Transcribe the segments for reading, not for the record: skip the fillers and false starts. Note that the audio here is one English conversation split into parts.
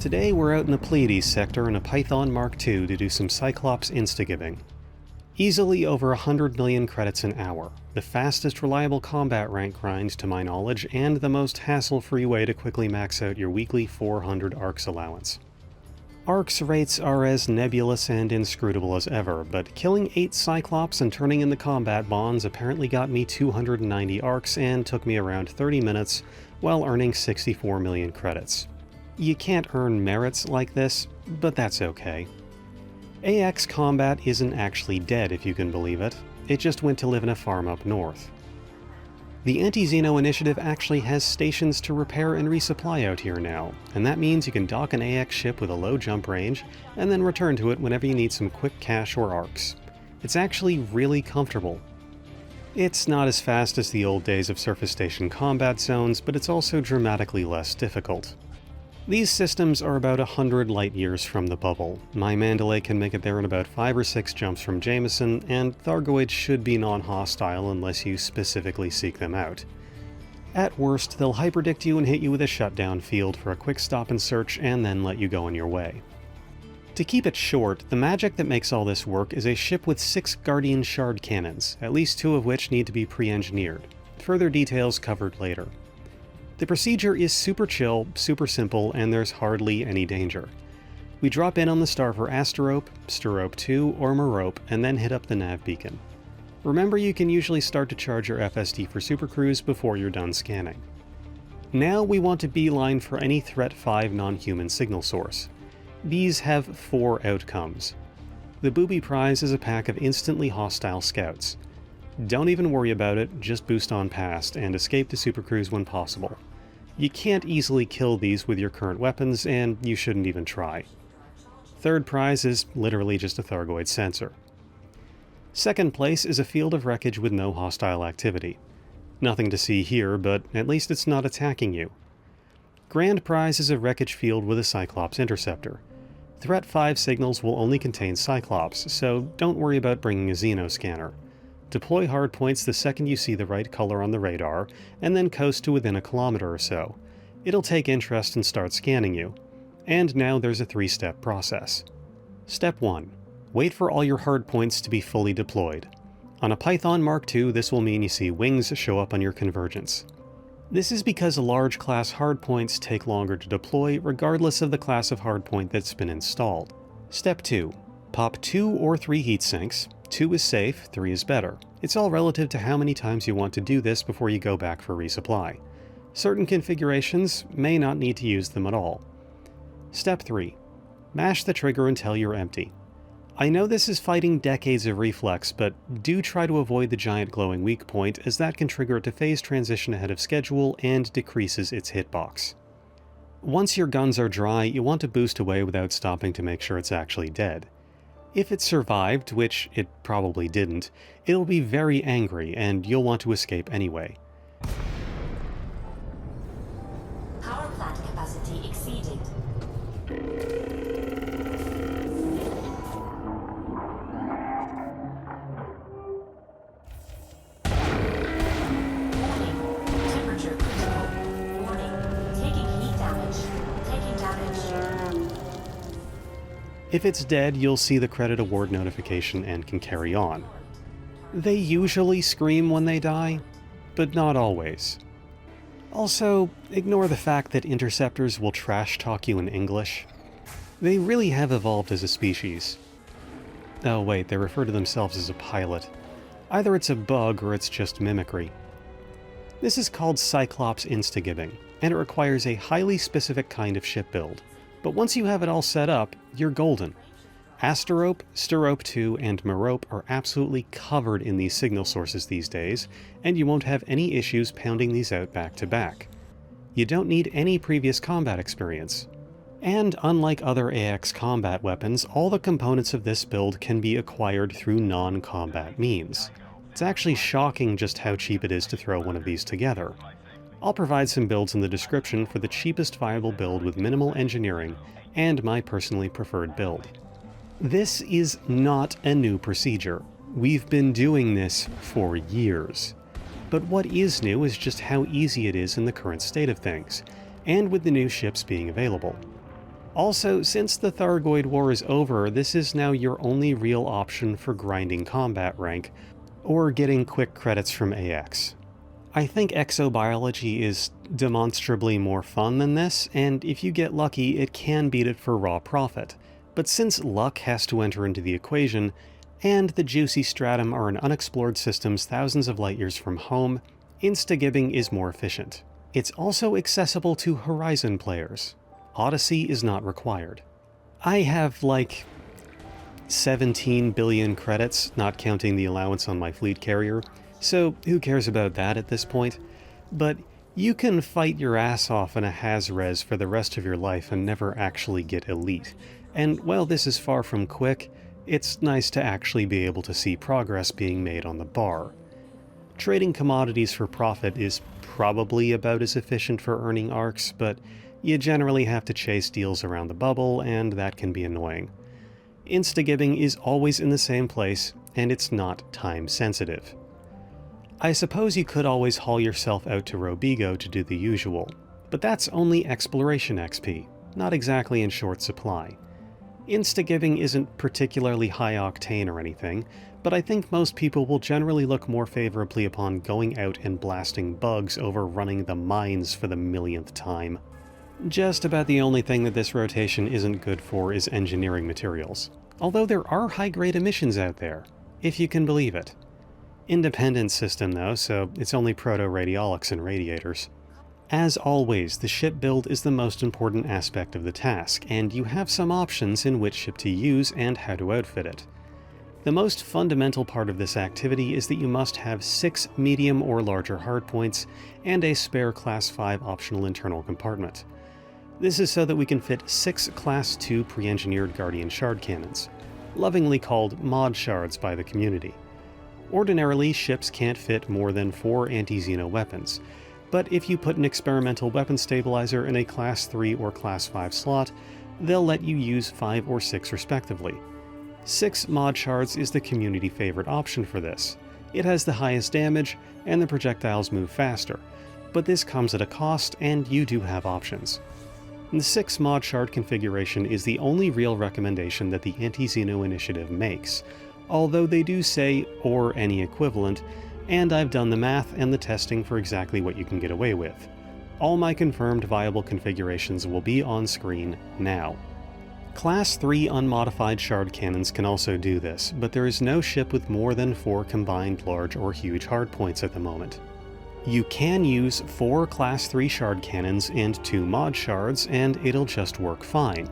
Today we're out in the Pleiades Sector in a Python Mk2 to do some Cyclops Instagibbing. Easily over 100 million credits an hour, the fastest reliable combat rank grind to my knowledge, and the most hassle-free way to quickly max out your weekly 400 ARX allowance. ARX rates are as nebulous and inscrutable as ever, but killing 8 Cyclops and turning in the combat bonds apparently got me 290 ARX and took me around 30 minutes while earning 64 million credits. You can't earn merits like this, but that's okay. AX combat isn't actually dead, if you can believe it. It just went to live in a farm up north. The Anti-Xeno initiative actually has stations to repair and resupply out here now, and that means you can dock an AX ship with a low jump range, and then return to it whenever you need some quick cash or ARX. It's actually really comfortable. It's not as fast as the old days of surface station combat zones, but it's also dramatically less difficult. These systems are about 100 light years from the bubble. My Mandalay can make it there in about 5 or 6 jumps from Jameson, and Thargoids should be non-hostile unless you specifically seek them out. At worst, they'll hyperdict you and hit you with a shutdown field for a quick stop and search, and then let you go on your way. To keep it short, the magic that makes all this work is a ship with 6 Guardian Shard cannons, at least 2 of which need to be pre-engineered. Further details covered later. The procedure is super chill, super simple, and there's hardly any danger. We drop in on the star for Asterope, Sterope II, or Merope, and then hit up the nav beacon. Remember, you can usually start to charge your FSD for supercruise before you're done scanning. Now we want to beeline for any Threat 5 non-human signal source. These have 4 outcomes. The booby prize is a pack of instantly hostile scouts. Don't even worry about it, just boost on past and escape to supercruise when possible. You can't easily kill these with your current weapons, and you shouldn't even try. Third prize is literally just a Thargoid sensor. Second place is a field of wreckage with no hostile activity. Nothing to see here, but at least it's not attacking you. Grand prize is a wreckage field with a Cyclops interceptor. Threat 5 signals will only contain Cyclops, so don't worry about bringing a Xeno scanner. Deploy hardpoints the second you see the right color on the radar, and then coast to within a kilometer or so. It'll take interest and start scanning you. And now there's a 3-step process. Step 1. Wait for all your hardpoints to be fully deployed. On a Python Mk2, this will mean you see wings show up on your convergence. This is because large class hardpoints take longer to deploy regardless of the class of hardpoint that's been installed. Step 2. Pop 2 or 3 heat sinks. 2 is safe, 3 is better. It's all relative to how many times you want to do this before you go back for resupply. Certain configurations may not need to use them at all. Step 3. Mash the trigger until you're empty. I know this is fighting decades of reflex, but do try to avoid the giant glowing weak point, as that can trigger it to phase transition ahead of schedule and decreases its hitbox. Once your guns are dry, you want to boost away without stopping to make sure it's actually dead. If it survived, which it probably didn't, it'll be very angry and you'll want to escape anyway. Power plant capacity exceeded. Warning. Temperature critical. Warning. Taking heat damage. Taking damage. If it's dead, you'll see the credit award notification and can carry on. They usually scream when they die, but not always. Also, ignore the fact that interceptors will trash talk you in English. They really have evolved as a species. Oh wait, they refer to themselves as a pilot. Either it's a bug or it's just mimicry. This is called Cyclops Instagibbing, and it requires a highly specific kind of ship build. But once you have it all set up, you're golden. Asterope, Sterope II, and Merope are absolutely covered in these signal sources these days, and you won't have any issues pounding these out back to back. You don't need any previous combat experience. And unlike other AX combat weapons, all the components of this build can be acquired through non-combat means. It's actually shocking just how cheap it is to throw one of these together. I'll provide some builds in the description for the cheapest viable build with minimal engineering, and my personally preferred build. This is not a new procedure. We've been doing this for years. But what is new is just how easy it is in the current state of things, and with the new ships being available. Also, since the Thargoid War is over, this is now your only real option for grinding combat rank, or getting quick credits from AX. I think exobiology is demonstrably more fun than this, and if you get lucky, it can beat it for raw profit. But since luck has to enter into the equation, and the juicy stratum are in unexplored systems thousands of light years from home, instagibbing is more efficient. It's also accessible to Horizon players. Odyssey is not required. I have like 17 billion credits, not counting the allowance on my fleet carrier, so who cares about that at this point? But you can fight your ass off in a Haz-Res for the rest of your life and never actually get elite. And while this is far from quick, it's nice to actually be able to see progress being made on the bar. Trading commodities for profit is probably about as efficient for earning ARX, but you generally have to chase deals around the bubble, and that can be annoying. Instagibbing is always in the same place, and it's not time sensitive. I suppose you could always haul yourself out to Robigo to do the usual, but that's only exploration XP, not exactly in short supply. Instagibbing isn't particularly high octane or anything, but I think most people will generally look more favorably upon going out and blasting bugs over running the mines for the millionth time. Just about the only thing that this rotation isn't good for is engineering materials, although there are high-grade emissions out there, if you can believe it. Independent system though, so it's only proto-radiolics and radiators. As always, the ship build is the most important aspect of the task, and you have some options in which ship to use and how to outfit it. The most fundamental part of this activity is that you must have 6 medium or larger hardpoints and a spare Class 5 optional internal compartment. This is so that we can fit 6 Class 2 pre-engineered Guardian shard cannons, lovingly called mod shards by the community. Ordinarily, ships can't fit more than 4 anti-Xeno weapons, but if you put an experimental weapon stabilizer in a Class 3 or Class 5 slot, they'll let you use 5 or 6 respectively. 6 mod shards is the community favorite option for this. It has the highest damage, and the projectiles move faster, but this comes at a cost, and you do have options. The 6 mod shard configuration is the only real recommendation that the Anti-Xeno Initiative makes, although they do say, or any equivalent, and I've done the math and the testing for exactly what you can get away with. All my confirmed viable configurations will be on screen now. Class 3 unmodified shard cannons can also do this, but there is no ship with more than 4 combined large or huge hardpoints at the moment. You can use 4 Class 3 shard cannons and 2 mod shards, and it'll just work fine.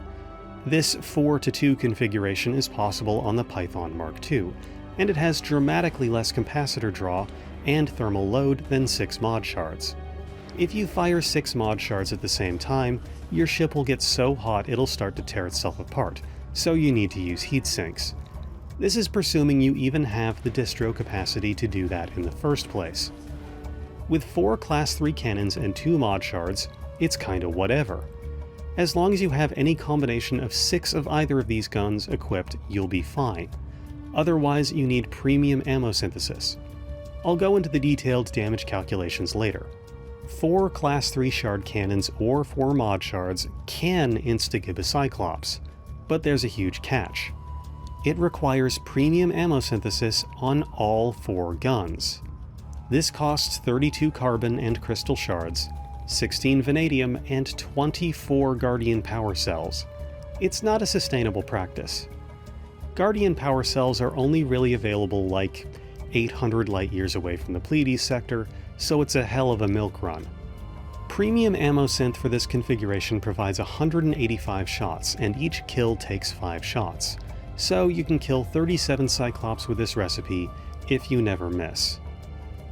This 4-to-2 configuration is possible on the Python Mk2, and it has dramatically less capacitor draw and thermal load than 6 mod shards. If you fire 6 mod shards at the same time, your ship will get so hot it'll start to tear itself apart, so you need to use heat sinks. This is presuming you even have the distro capacity to do that in the first place. With 4 Class 3 cannons and 2 mod shards, it's kinda whatever. As long as you have any combination of 6 of either of these guns equipped, you'll be fine. Otherwise, you need premium ammo synthesis. I'll go into the detailed damage calculations later. 4 Class 3 shard cannons or 4 mod shards can instagib a Cyclops, but there's a huge catch. It requires premium ammo synthesis on all 4 guns. This costs 32 carbon and crystal shards, 16 vanadium, and 24 Guardian power cells. It's not a sustainable practice. Guardian power cells are only really available like 800 light years away from the Pleiades Sector, so it's a hell of a milk run. Premium ammo synth for this configuration provides 185 shots, and each kill takes 5 shots. So you can kill 37 Cyclops with this recipe if you never miss.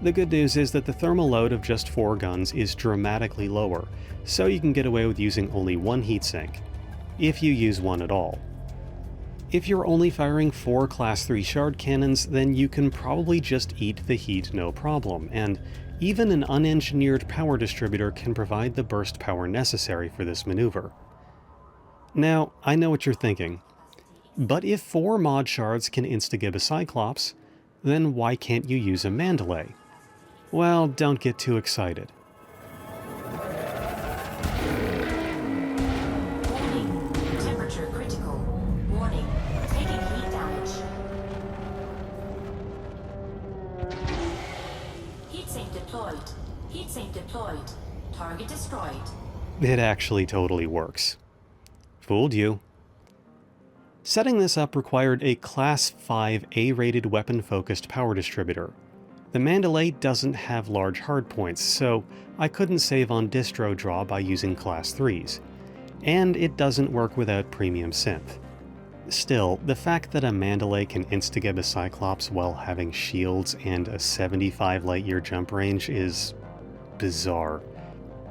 The good news is that the thermal load of just 4 guns is dramatically lower, so you can get away with using only 1 heatsink, if you use one at all. If you're only firing 4 Class 3 shard cannons, then you can probably just eat the heat no problem, and even an unengineered power distributor can provide the burst power necessary for this maneuver. Now, I know what you're thinking, but if 4 mod shards can instagib a Cyclops, then why can't you use a Mandalay? Well, don't get too excited. Warning. deployed. Target destroyed. It actually totally works. Fooled you. Setting this up required a Class 5 A-rated weapon-focused power distributor. The Mandalay doesn't have large hardpoints, so I couldn't save on distro draw by using Class 3s. And it doesn't work without premium synth. Still, the fact that a Mandalay can instagib a Cyclops while having shields and a 75 light-year jump range is bizarre.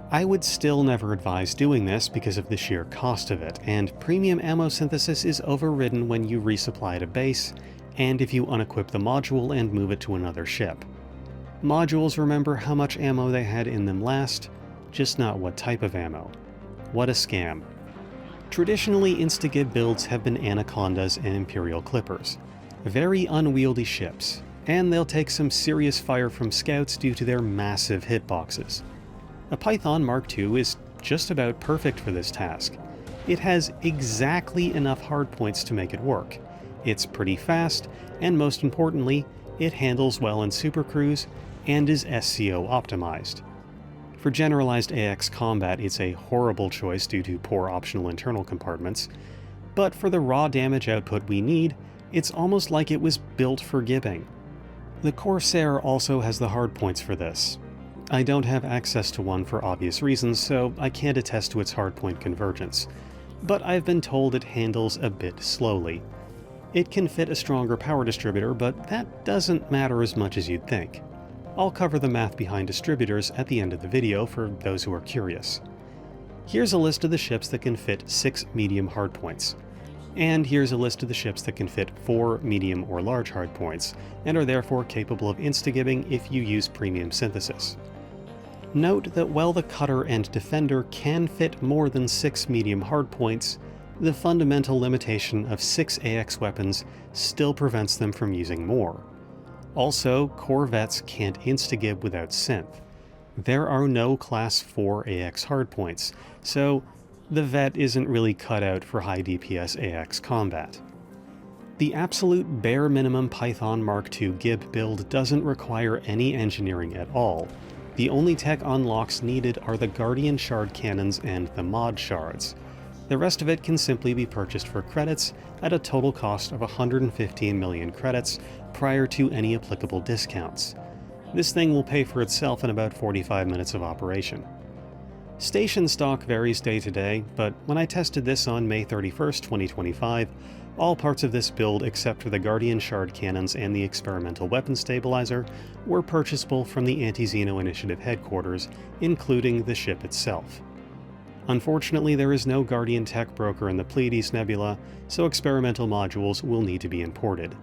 I would still never advise doing this because of the sheer cost of it, and premium ammo synthesis is overridden when you resupply at a base, and if you unequip the module and move it to another ship. Modules remember how much ammo they had in them last, just not what type of ammo. What a scam. Traditionally, Instagib builds have been Anacondas and Imperial Clippers. Very unwieldy ships, and they'll take some serious fire from scouts due to their massive hitboxes. A Python Mk2 is just about perfect for this task. It has exactly enough hardpoints to make it work. It's pretty fast, and most importantly, it handles well in supercruise and is SCO optimized. For generalized AX combat, it's a horrible choice due to poor optional internal compartments, but for the raw damage output we need, it's almost like it was built for gibbing. The Corsair also has the hardpoints for this. I don't have access to one for obvious reasons, so I can't attest to its hardpoint convergence, but I've been told it handles a bit slowly. It can fit a stronger power distributor, but that doesn't matter as much as you'd think. I'll cover the math behind distributors at the end of the video for those who are curious. Here's a list of the ships that can fit 6 medium hardpoints. And here's a list of the ships that can fit 4 medium or large hardpoints, and are therefore capable of instagibbing if you use premium synthesis. Note that while the Cutter and Defender can fit more than 6 medium hardpoints, the fundamental limitation of 6 AX weapons still prevents them from using more. Also, Corvettes can't instagib without synth. There are no Class 4 AX hardpoints, so the Vet isn't really cut out for high DPS AX combat. The absolute bare minimum Python Mk2 Gib build doesn't require any engineering at all. The only tech unlocks needed are the Guardian Shard Cannons and the Mod Shards. The rest of it can simply be purchased for credits at a total cost of 115 million credits prior to any applicable discounts. This thing will pay for itself in about 45 minutes of operation. Station stock varies day to day, but when I tested this on May 31st, 2025, all parts of this build except for the Guardian Shard Cannons and the Experimental Weapon Stabilizer were purchasable from the Anti-Xeno Initiative headquarters, including the ship itself. Unfortunately, there is no Guardian tech broker in the Pleiades Nebula, so experimental modules will need to be imported.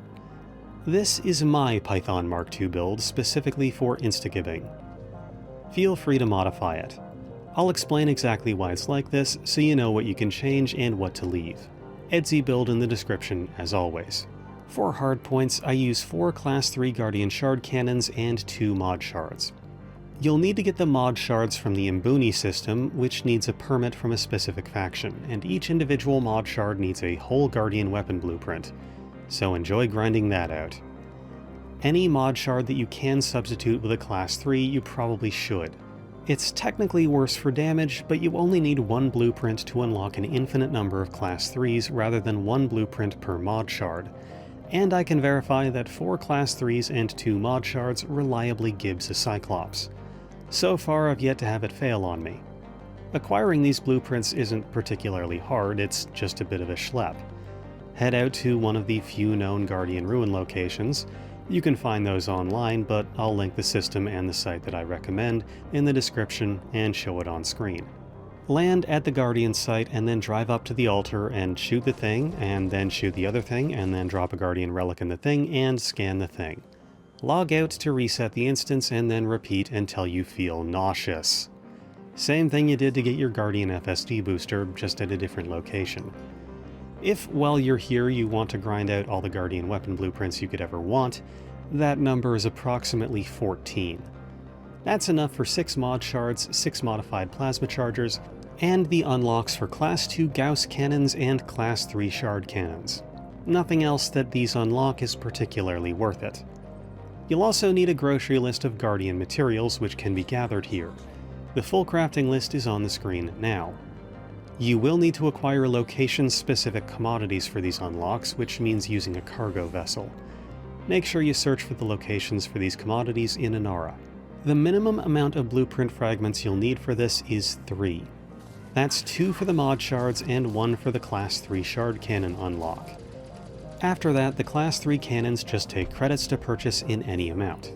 This is my Python Mk2 build specifically for instagibbing. Feel free to modify it. I'll explain exactly why it's like this so you know what you can change and what to leave. Ezio build in the description as always. For hardpoints, I use 4 Class 3 Guardian Shard Cannons and 2 Mod Shards. You'll need to get the Mod Shards from the Imbuni system, which needs a permit from a specific faction, and each individual Mod Shard needs a whole Guardian weapon blueprint, so enjoy grinding that out. Any Mod Shard that you can substitute with a Class 3, you probably should. It's technically worse for damage, but you only need 1 blueprint to unlock an infinite number of Class 3s rather than 1 blueprint per Mod Shard, and I can verify that 4 Class 3s and 2 Mod Shards reliably gibbs a Cyclops. So far, I've yet to have it fail on me. Acquiring these blueprints isn't particularly hard, it's just a bit of a schlep. Head out to one of the few known Guardian Ruin locations. You can find those online, but I'll link the system and the site that I recommend in the description and show it on screen. Land at the Guardian site and then drive up to the altar and shoot the thing, and then shoot the other thing, and then drop a Guardian relic in the thing and scan the thing. Log out to reset the instance and then repeat until you feel nauseous. Same thing you did to get your Guardian FSD booster, just at a different location. If while you're here you want to grind out all the Guardian weapon blueprints you could ever want, that number is approximately 14. That's enough for 6 Mod Shards, 6 modified Plasma Chargers, and the unlocks for Class 2 Gauss Cannons and Class 3 Shard Cannons. Nothing else that these unlock is particularly worth it. You'll also need a grocery list of Guardian materials which can be gathered here. The full crafting list is on the screen now. You will need to acquire location-specific commodities for these unlocks, which means using a cargo vessel. Make sure you search for the locations for these commodities in Inara. The minimum amount of blueprint fragments you'll need for this is 3. That's 2 for the mod shards and 1 for the Class 3 shard cannon unlock. After that, the Class 3 cannons just take credits to purchase in any amount.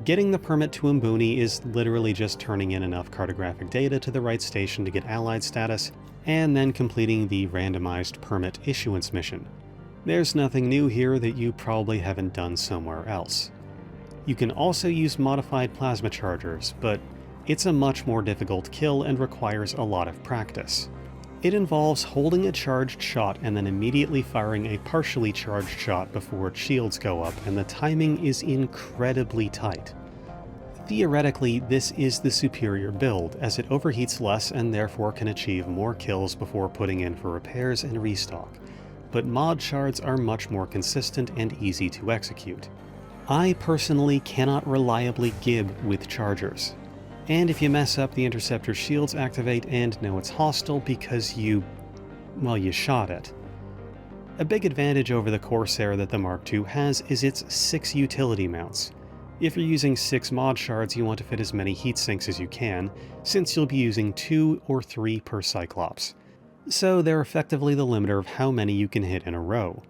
Getting the permit to Mbuni is literally just turning in enough cartographic data to the right station to get allied status, and then completing the randomized permit issuance mission. There's nothing new here that you probably haven't done somewhere else. You can also use modified plasma chargers, but it's a much more difficult kill and requires a lot of practice. It involves holding a charged shot and then immediately firing a partially charged shot before its shields go up, and the timing is incredibly tight. Theoretically, this is the superior build, as it overheats less and therefore can achieve more kills before putting in for repairs and restock, but mod shards are much more consistent and easy to execute. I personally cannot reliably gib with chargers. And if you mess up, the interceptor shields activate and know it's hostile because you shot it. A big advantage over the Corsair that the Mark II has is its 6 utility mounts. If you're using 6 mod shards, you want to fit as many heat sinks as you can, since you'll be using 2 or 3 per Cyclops. So they're effectively the limiter of how many you can hit in a row.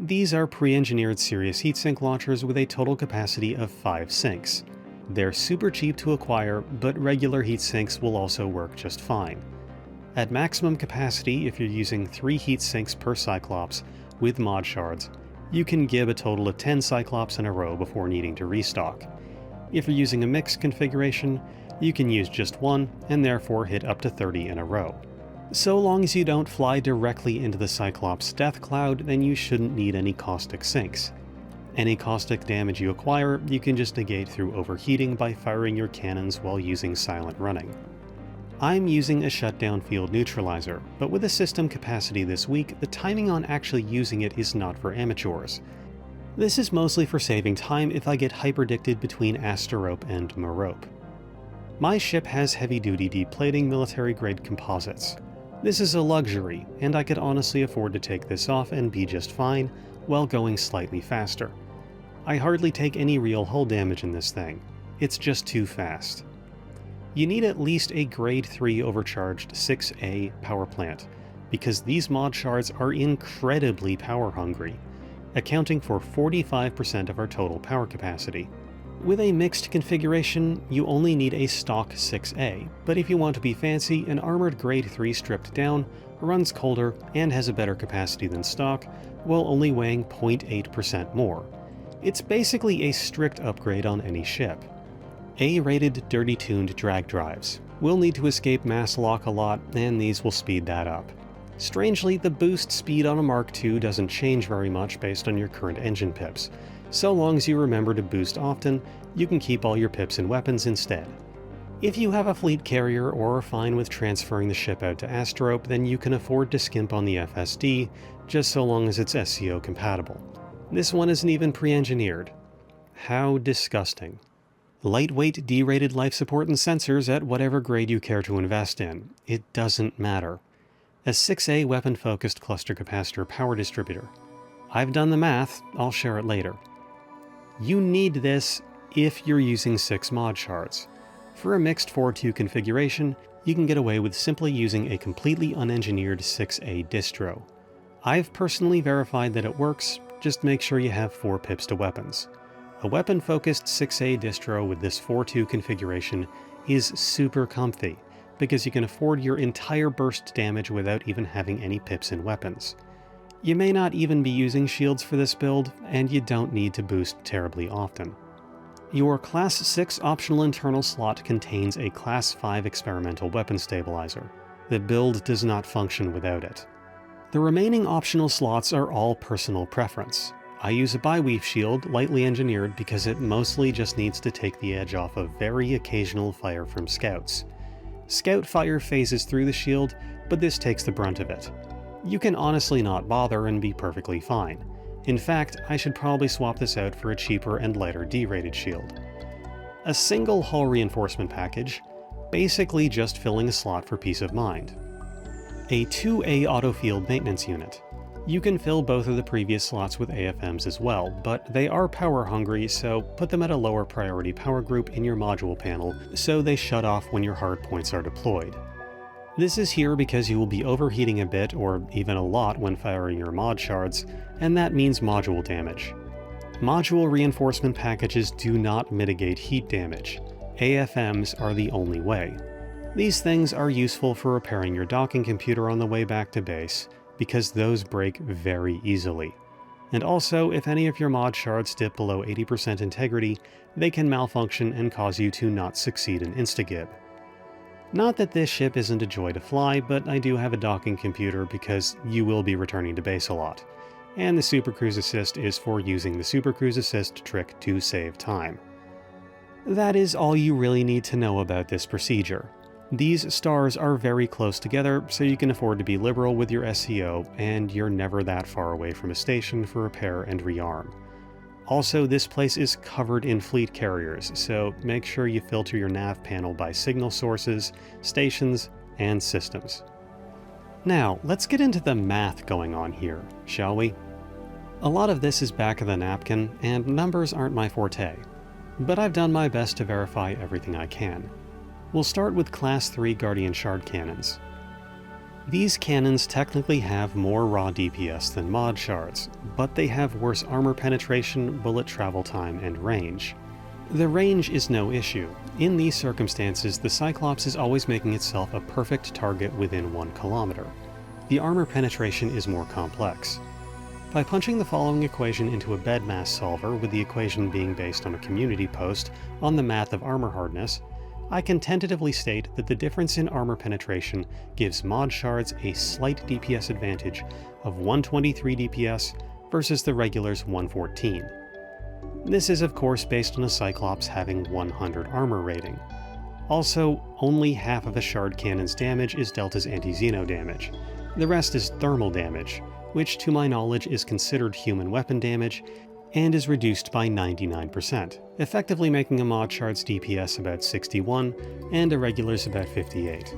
These are pre-engineered Sirius heatsink launchers with a total capacity of 5 sinks. They're super cheap to acquire, but regular heatsinks will also work just fine. At maximum capacity, if you're using 3 heatsinks per Cyclops with mod shards, you can gib a total of 10 Cyclops in a row before needing to restock. If you're using a mixed configuration, you can use just 1 and therefore hit up to 30 in a row. So long as you don't fly directly into the Cyclops death cloud, then you shouldn't need any caustic sinks. Any caustic damage you acquire, you can just negate through overheating by firing your cannons while using silent running. I'm using a shutdown field neutralizer, but with a system capacity this weak, the timing on actually using it is not for amateurs. This is mostly for saving time if I get hyperdicted between Asterope and Merope. My ship has heavy-duty deplating military-grade composites. This is a luxury, and I could honestly afford to take this off and be just fine, while going slightly faster. I hardly take any real hull damage in this thing. It's just too fast. You need at least a grade 3 overcharged 6A power plant, because these mod shards are incredibly power hungry, accounting for 45% of our total power capacity. With a mixed configuration, you only need a stock 6A, but if you want to be fancy, an armored grade 3 stripped down, runs colder, and has a better capacity than stock, while only weighing 0.8% more. It's basically a strict upgrade on any ship. A-rated dirty-tuned drag drives. We'll need to escape mass lock a lot, and these will speed that up. Strangely, the boost speed on a Mark II doesn't change very much based on your current engine pips. So long as you remember to boost often, you can keep all your pips and weapons instead. If you have a fleet carrier or are fine with transferring the ship out to Asterope, then you can afford to skimp on the FSD, just so long as it's SCO compatible. This one isn't even pre-engineered. How disgusting. Lightweight D-rated life support and sensors at whatever grade you care to invest in. It doesn't matter. A 6A weapon-focused cluster capacitor power distributor. I've done the math, I'll share it later. You need this if you're using 6 mod shards. For a mixed 4-2 configuration, you can get away with simply using a completely unengineered 6A distro. I've personally verified that it works, just make sure you have 4 pips to weapons. A weapon-focused 6A distro with this 4-2 configuration is super comfy, because you can afford your entire burst damage without even having any pips in weapons. You may not even be using shields for this build, and you don't need to boost terribly often. Your Class 6 optional internal slot contains a Class 5 experimental weapon stabilizer. The build does not function without it. The remaining optional slots are all personal preference. I use a biweave shield, lightly engineered, because it mostly just needs to take the edge off of very occasional fire from scouts. Scout fire phases through the shield, but this takes the brunt of it. You can honestly not bother and be perfectly fine. In fact, I should probably swap this out for a cheaper and lighter D-rated shield. A single hull reinforcement package, basically just filling a slot for peace of mind. A 2A auto-field maintenance unit. You can fill both of the previous slots with AFMs as well, but they are power hungry, so put them at a lower priority power group in your module panel so they shut off when your hardpoints are deployed. This is here because you will be overheating a bit or even a lot when firing your mod shards, and that means module damage. Module reinforcement packages do not mitigate heat damage. AFMs are the only way. These things are useful for repairing your docking computer on the way back to base, because those break very easily. And also, if any of your mod shards dip below 80% integrity, they can malfunction and cause you to not succeed in Instagib. Not that this ship isn't a joy to fly, but I do have a docking computer because you will be returning to base a lot. And the Super Cruise Assist is for using the Super Cruise Assist trick to save time. That is all you really need to know about this procedure. These stars are very close together, so you can afford to be liberal with your SEO, and you're never that far away from a station for repair and rearm. Also, this place is covered in fleet carriers, so make sure you filter your nav panel by signal sources, stations, and systems. Now, let's get into the math going on here, shall we? A lot of this is back of the napkin, and numbers aren't my forte, but I've done my best to verify everything I can. We'll start with Class 3 Guardian Shard Cannons. These cannons technically have more raw DPS than mod shards, but they have worse armor penetration, bullet travel time, and range. The range is no issue. In these circumstances, the Cyclops is always making itself a perfect target within 1 kilometer. The armor penetration is more complex. By punching the following equation into a bed mass solver, with the equation being based on a community post on the math of armor hardness, I can tentatively state that the difference in armor penetration gives mod shards a slight DPS advantage of 123 DPS versus the regular's 114. This is of course based on a Cyclops having 100 armor rating. Also, only half of a shard cannon's damage is dealt as anti-Xeno damage. The rest is thermal damage, which to my knowledge is considered human weapon damage and is reduced by 99%, effectively making a mod shard's DPS about 61 and a regular's about 58.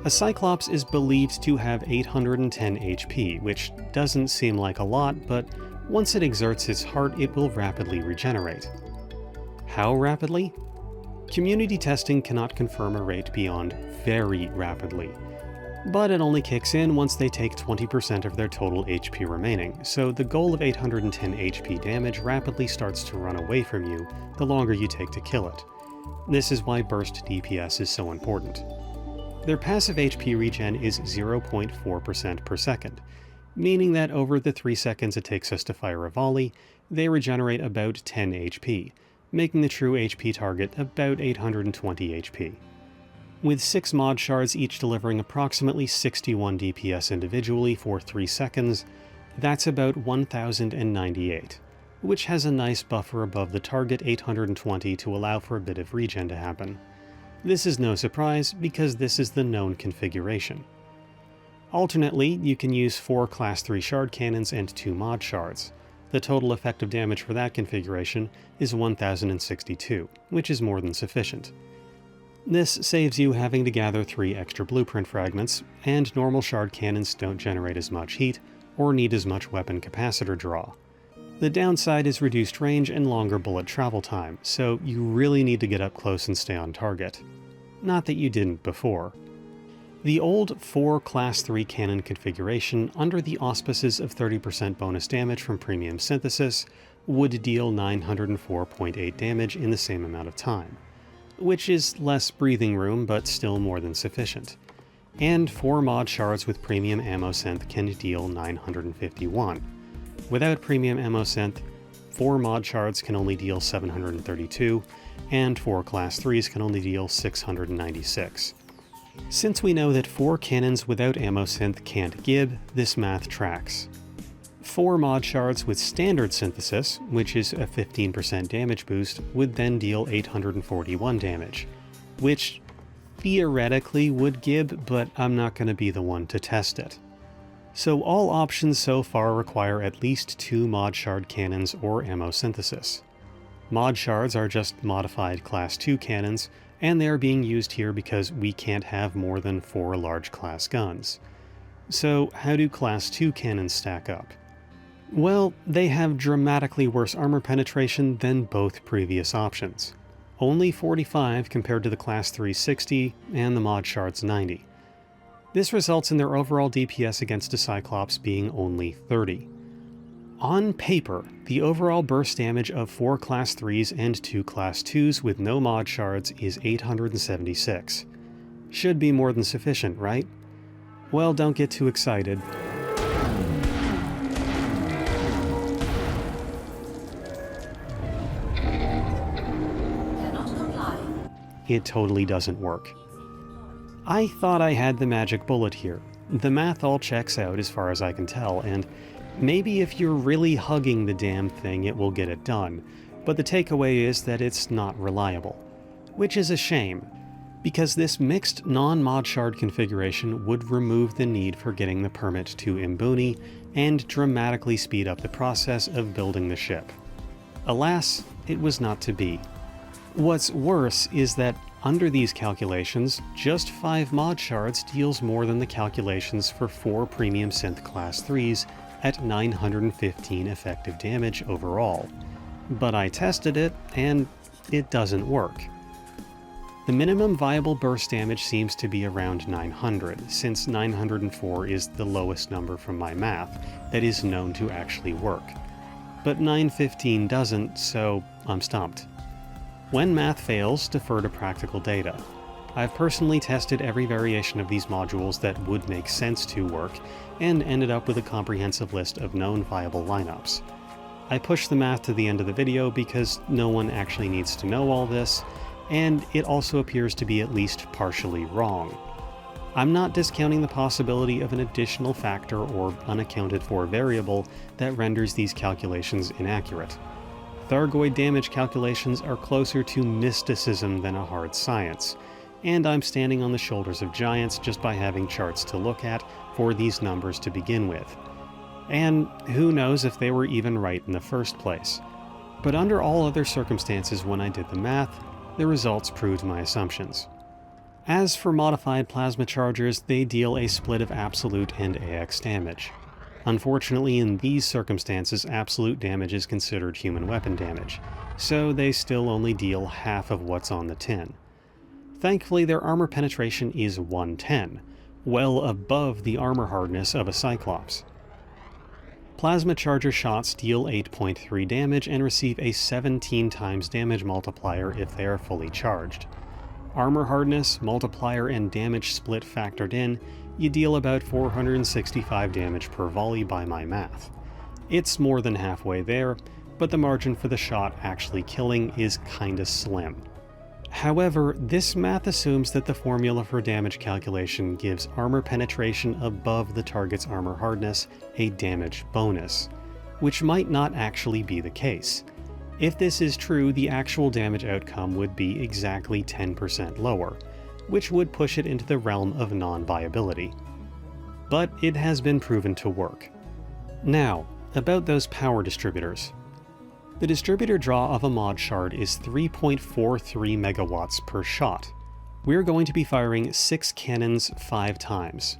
A Cyclops is believed to have 810 HP, which doesn't seem like a lot, but once it exerts its heart, it will rapidly regenerate. How rapidly? Community testing cannot confirm a rate beyond very rapidly, but it only kicks in once they take 20% of their total HP remaining, so the goal of 810 HP damage rapidly starts to run away from you the longer you take to kill it. This is why burst DPS is so important. Their passive HP regen is 0.4% per second, meaning that over the 3 seconds it takes us to fire a volley, they regenerate about 10 HP, making the true HP target about 820 HP. With 6 mod shards each delivering approximately 61 DPS individually for 3 seconds, that's about 1098, which has a nice buffer above the target 820 to allow for a bit of regen to happen. This is no surprise because this is the known configuration. Alternately, you can use 4 Class 3 shard cannons and 2 mod shards. The total effective damage for that configuration is 1062, which is more than sufficient. This saves you having to gather 3 extra blueprint fragments, and normal shard cannons don't generate as much heat or need as much weapon capacitor draw. The downside is reduced range and longer bullet travel time, so you really need to get up close and stay on target. Not that you didn't before. The old 4 Class 3 cannon configuration, under the auspices of 30% bonus damage from premium synthesis, would deal 904.8 damage in the same amount of time, which is less breathing room but still more than sufficient. And 4 mod shards with premium ammo synth can deal 951. Without premium ammo synth, 4 mod shards can only deal 732, and 4 Class 3s can only deal 696. Since we know that 4 cannons without ammo synth can't gib, this math tracks. 4 mod shards with standard synthesis, which is a 15% damage boost, would then deal 841 damage, which theoretically would gib, but I'm not going to be the one to test it. So all options so far require at least 2 mod shard cannons or ammo synthesis. Mod shards are just modified Class 2 cannons, and they are being used here because we can't have more than 4 large class guns. So how do Class 2 cannons stack up? Well, they have dramatically worse armor penetration than both previous options. Only 45 compared to the Class 3 60 and the Mod Shard's 90. This results in their overall DPS against a Cyclops being only 30. On paper, the overall burst damage of 4 Class 3s and 2 Class 2s with no Mod Shards is 876. Should be more than sufficient, right? Well, don't get too excited. It totally doesn't work. I thought I had the magic bullet here. The math all checks out as far as I can tell, and maybe if you're really hugging the damn thing it will get it done, but the takeaway is that it's not reliable. Which is a shame, because this mixed non-mod shard configuration would remove the need for getting the permit to Imbuni and dramatically speed up the process of building the ship. Alas, it was not to be. What's worse is that under these calculations, just 5 mod shards deals more than the calculations for 4 premium synth class 3s at 915 effective damage overall. But I tested it, and it doesn't work. The minimum viable burst damage seems to be around 900, since 904 is the lowest number from my math that is known to actually work. But 915 doesn't, so I'm stumped. When math fails, defer to practical data. I've personally tested every variation of these modules that would make sense to work, and ended up with a comprehensive list of known viable lineups. I pushed the math to the end of the video because no one actually needs to know all this, and it also appears to be at least partially wrong. I'm not discounting the possibility of an additional factor or unaccounted for variable that renders these calculations inaccurate. Thargoid damage calculations are closer to mysticism than a hard science, and I'm standing on the shoulders of giants just by having charts to look at for these numbers to begin with. And who knows if they were even right in the first place. But under all other circumstances when I did the math, the results proved my assumptions. As for modified plasma chargers, they deal a split of absolute and AX damage. Unfortunately, in these circumstances, absolute damage is considered human weapon damage, so they still only deal half of what's on the tin. Thankfully, their armor penetration is 110, well above the armor hardness of a Cyclops. Plasma charger shots deal 8.3 damage and receive a 17 times damage multiplier if they are fully charged. Armor hardness, multiplier, and damage split factored in, you deal about 465 damage per volley by my math. It's more than halfway there, but the margin for the shot actually killing is kinda slim. However, this math assumes that the formula for damage calculation gives armor penetration above the target's armor hardness a damage bonus, which might not actually be the case. If this is true, the actual damage outcome would be exactly 10% lower, which would push it into the realm of non-viability. But it has been proven to work. Now, about those power distributors. The distributor draw of a mod shard is 3.43 megawatts per shot. We're going to be firing 6 cannons 5 times.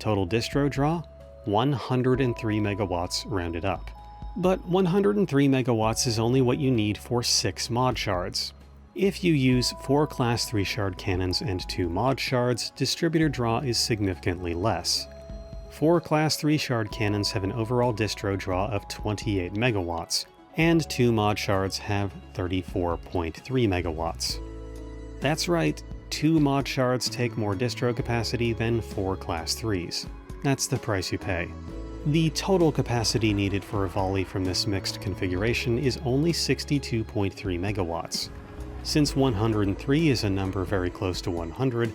Total distro draw, 103 megawatts rounded up. But 103 megawatts is only what you need for 6 mod shards. If you use 4 class 3 shard cannons and 2 mod shards, distributor draw is significantly less. 4 class 3 shard cannons have an overall distro draw of 28 megawatts, and 2 mod shards have 34.3 megawatts. That's right, 2 mod shards take more distro capacity than 4 class 3s. That's the price you pay. The total capacity needed for a volley from this mixed configuration is only 62.3 megawatts. Since 103 is a number very close to 100,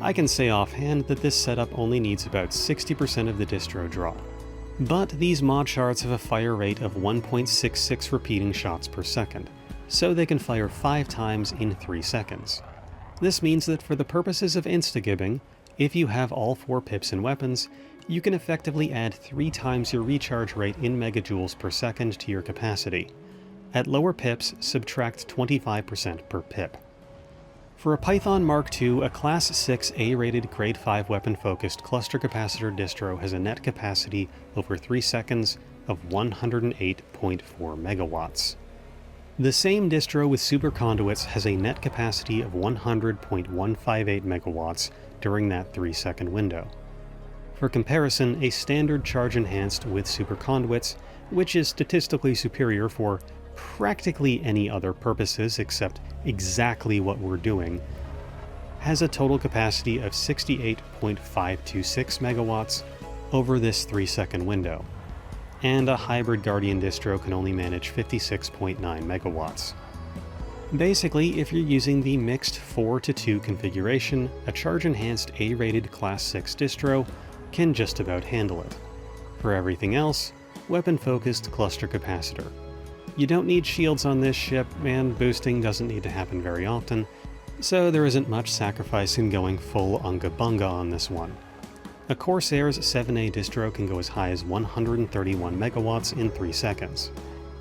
I can say offhand that this setup only needs about 60% of the distro draw. But these mod shards have a fire rate of 1.66 repeating shots per second, so they can fire 5 times in 3 seconds. This means that for the purposes of instagibbing, if you have all 4 pips and weapons, you can effectively add 3 times your recharge rate in megajoules per second to your capacity. At lower pips, subtract 25% per pip. For a Python Mk2, a Class 6 A-rated Grade 5 weapon-focused cluster capacitor distro has a net capacity over 3 seconds of 108.4 megawatts. The same distro with superconduits has a net capacity of 100.158 megawatts during that 3-second window. For comparison, a standard charge enhanced with superconduits, which is statistically superior for practically any other purposes except exactly what we're doing, has a total capacity of 68.526 megawatts over this 3-second window, and a hybrid Guardian distro can only manage 56.9 megawatts. Basically, if you're using the mixed 4-to-2 configuration, a charge-enhanced A-rated Class 6 distro can just about handle it. For everything else, weapon-focused cluster capacitor. You don't need shields on this ship, and boosting doesn't need to happen very often, so there isn't much sacrifice in going full Unga Bunga on this one. A Corsair's 7A distro can go as high as 131 megawatts in 3 seconds.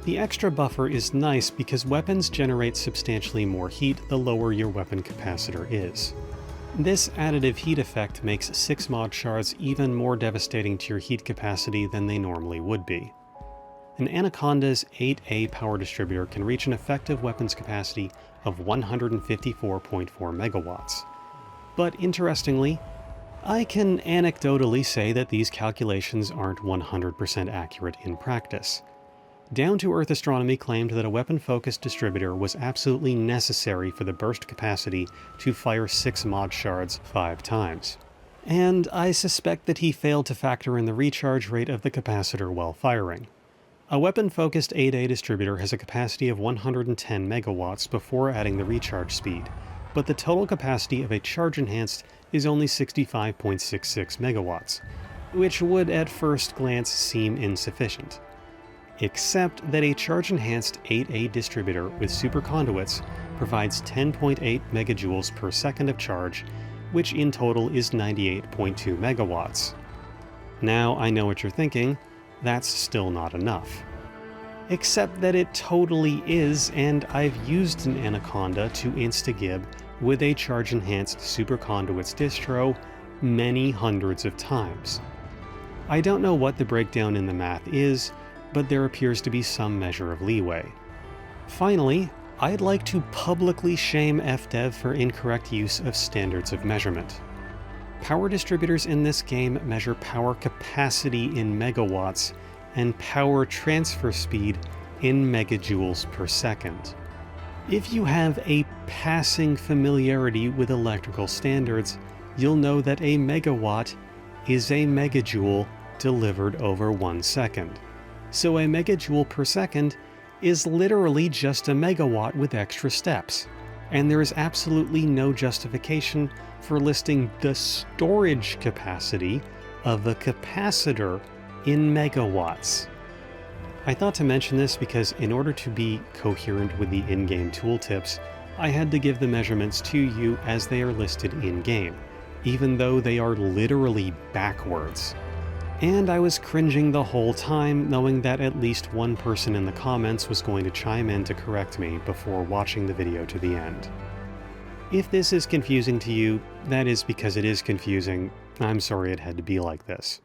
The extra buffer is nice because weapons generate substantially more heat the lower your weapon capacitor is. This additive heat effect makes 6 mod shards even more devastating to your heat capacity than they normally would be. An Anaconda's 8A power distributor can reach an effective weapons capacity of 154.4 megawatts. But interestingly, I can anecdotally say that these calculations aren't 100% accurate in practice. Down to Earth Astronomy claimed that a weapon-focused distributor was absolutely necessary for the burst capacity to fire 6 mod shards 5 times. And I suspect that he failed to factor in the recharge rate of the capacitor while firing. A weapon-focused 8A distributor has a capacity of 110 megawatts before adding the recharge speed, but the total capacity of a charge-enhanced is only 65.66 megawatts, which would at first glance seem insufficient. Except that a charge-enhanced 8A distributor with superconduits provides 10.8 megajoules per second of charge, which in total is 98.2 megawatts. Now I know what you're thinking, that's still not enough. Except that it totally is, and I've used an Anaconda to Instagib with a charge-enhanced superconduits distro many hundreds of times. I don't know what the breakdown in the math is, but there appears to be some measure of leeway. Finally, I'd like to publicly shame FDev for incorrect use of standards of measurement. Power distributors in this game measure power capacity in megawatts and power transfer speed in megajoules per second. If you have a passing familiarity with electrical standards, you'll know that a megawatt is a megajoule delivered over 1 second. So a megajoule per second is literally just a megawatt with extra steps, and there is absolutely no justification for listing the storage capacity of a capacitor in megawatts. I thought to mention this because in order to be coherent with the in-game tooltips, I had to give the measurements to you as they are listed in-game, even though they are literally backwards. And I was cringing the whole time, knowing that at least one person in the comments was going to chime in to correct me before watching the video to the end. If this is confusing to you, that is because it is confusing. I'm sorry it had to be like this.